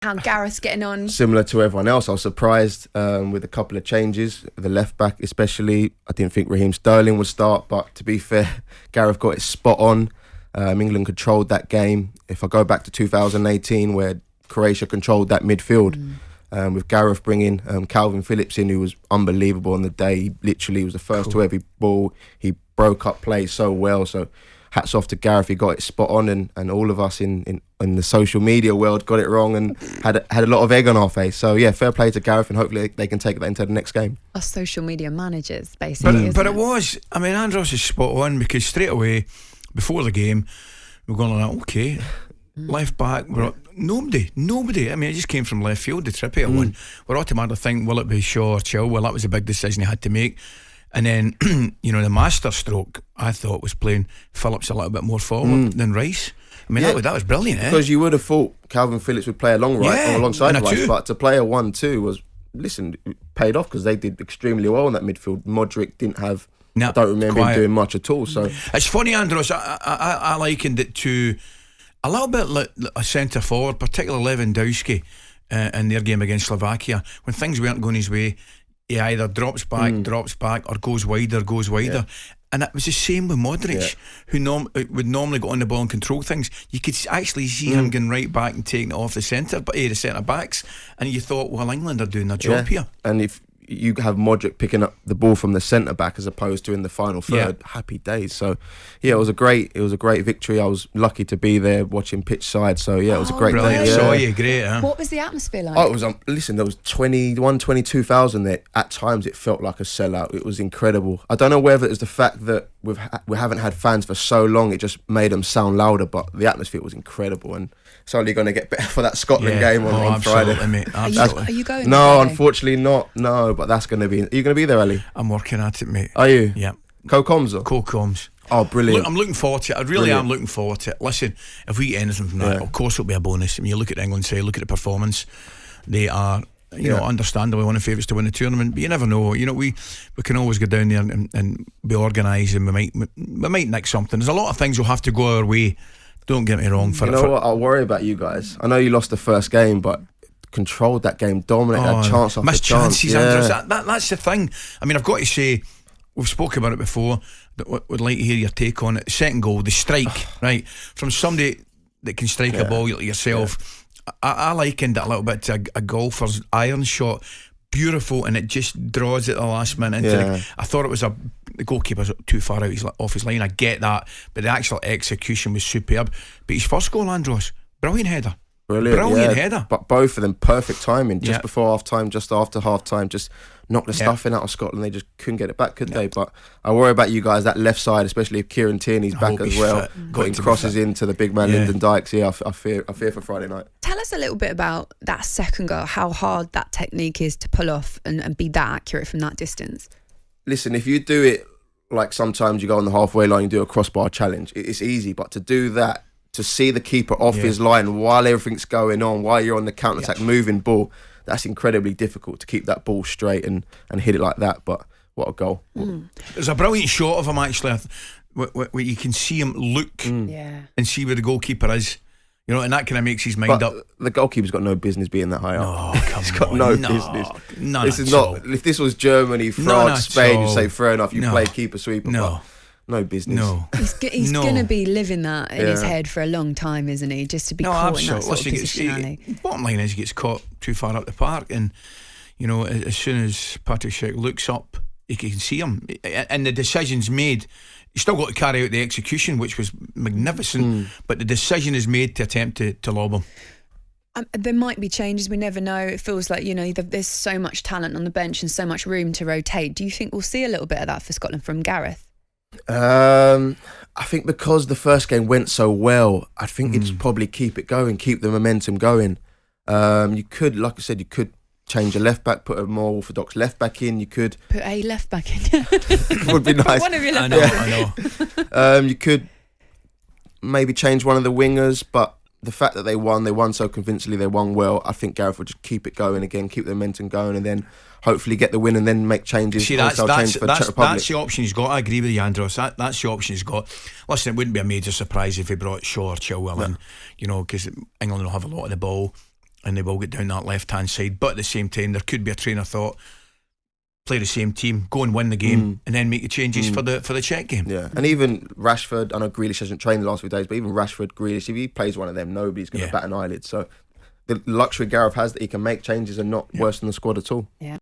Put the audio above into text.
how Gareth's getting on? Similar to everyone else, I was surprised with a couple of changes. The left back especially, I didn't think Raheem Sterling would start, but to be fair, Gareth got it spot on. England controlled that game. If I go back to 2018 where Croatia controlled that midfield, with Gareth bringing Calvin Phillips in, who was unbelievable on the day. He literally was the first to every ball. He broke up play so well. So hats off to Gareth. He got it spot on, and all of us in the social media world got it wrong and had a lot of egg on our face. So yeah, fair play to Gareth, and hopefully they can take that into the next game. Us social media managers, basically. But it was, I mean, Andros is spot on, because straight away before the game we're going like, okay, left back, nobody. I mean, it just came from left field, the Trippier one. We're automatically thinking, will it be Shaw or Chill? Well, that was a big decision he had to make. And then, the master stroke, I thought, was playing Phillips a little bit more forward than Rice. I mean, that was brilliant, because you would have thought Calvin Phillips would play alongside Rice, but to play a 1-2 was, paid off, because they did extremely well in that midfield. Modric didn't have, I don't remember him doing much at all. So it's funny, Andros, I likened it to a little bit like a centre forward, particularly Lewandowski in their game against Slovakia. When things weren't going his way, he either drops back, or goes wider. Yeah. And it was the same with Modric, who would normally go on the ball and control things. You could actually see him going right back and taking it off the centre backs, and you thought, well, England are doing their job here. And if you have Modric picking up the ball from the centre back as opposed to in the final third, happy days. So yeah, it was a great victory. I was lucky to be there watching pitch side. So yeah, it was a great day. Saw you, great. Huh? What was the atmosphere like? Oh, it was there was 22,000 there. At times it felt like a sellout. It was incredible. I don't know whether it was the fact that we haven't had fans for so long, it just made them sound louder, but the atmosphere was incredible, and it's only going to get better for that Scotland game on Friday. Mate, absolutely. Are you going? No, unfortunately not. No, but that's going to be. Are you going to be there, Ali? I'm working at it, mate. Are you? Yeah. Co-coms or? Co-coms. Oh, brilliant. Look, I'm looking forward to it. I really am looking forward to it. Listen, if we get anything from that, of course it'll be a bonus. I mean, you look at England, look at the performance. They are, understandably one of the favourites to win the tournament, but you never know. We can always go down there and be organised, and we might nick something. There's a lot of things will have to go our way. Don't get me wrong. What? I'll worry about you guys. I know you lost the first game, but controlled that game, dominated that chance after missed chance. Chances, Andros. That's the thing. I mean, I've got to say, we've spoken about it before. Would like to hear your take on it. Second goal, the strike, right, from somebody that can strike a ball like yourself. I likened it a little bit to a golfer's iron shot. Beautiful, and it just draws it at the last minute. I thought it was the goalkeeper's too far off his line. I get that, but the actual execution was superb. But his first goal, Andros, brilliant header. Brilliant header. But both of them, perfect timing. Just before half time, just after half time, just knocked the stuffing out of Scotland. They just couldn't get it back, could they? But I worry about you guys, that left side, especially if Kieran Tierney's back as well, putting crosses into the big man Lyndon Dykes. I fear for Friday night. Tell us a little bit about that second goal, how hard that technique is to pull off and be that accurate from that distance. Listen, if you do it like sometimes you go on the halfway line and do a crossbar challenge, it's easy, but to do that, to see the keeper off his line while everything's going on, while you're on the counter-attack moving ball, that's incredibly difficult to keep that ball straight and hit it like that. But what a goal. There's a brilliant shot of him actually where you can see him look and see where the goalkeeper is, and that kind of makes his mind up. The goalkeeper's got no business being that high up. He's got no business. This is not. If this was Germany, France, Spain, you'd say fair enough, you play keeper sweeper. No business. No. He's going to be living that in his head for a long time, isn't he? Just to be caught in that sort of position. Bottom line is he gets caught too far up the park, and as soon as Patrick Schick looks up, he can see him, and the decision's made. He's still got to carry out the execution, which was magnificent, but the decision is made to attempt to lob him. There might be changes, we never know. It feels like there's so much talent on the bench and so much room to rotate. Do you think we'll see a little bit of that for Scotland from Gareth? I think because the first game went so well, I think it's probably keep it going, keep the momentum going. You could, like I said, you could change a left back, put a more orthodox left back in. You could put a left back in. Would be nice. One of your left backs. I know. You could maybe change one of the wingers, but the fact that they won so convincingly, they won well. I think Gareth will just keep it going again, keep the momentum going, and then hopefully get the win and then make changes. See, that's the option he's got. I agree with you, Andros. That's the option he's got. Listen, it wouldn't be a major surprise if he brought Shaw or Chilwell in, because England will have a lot of the ball. and they will get down that left-hand side. But at the same time, there could be a train of thought: play the same team, go and win the game, and then make the changes for the Czech game. Yeah, and even Rashford, I know Grealish hasn't trained the last few days, but even Rashford, Grealish, if he plays one of them, nobody's going to bat an eyelid. So the luxury Gareth has that he can make changes and not worsen the squad at all. Yeah.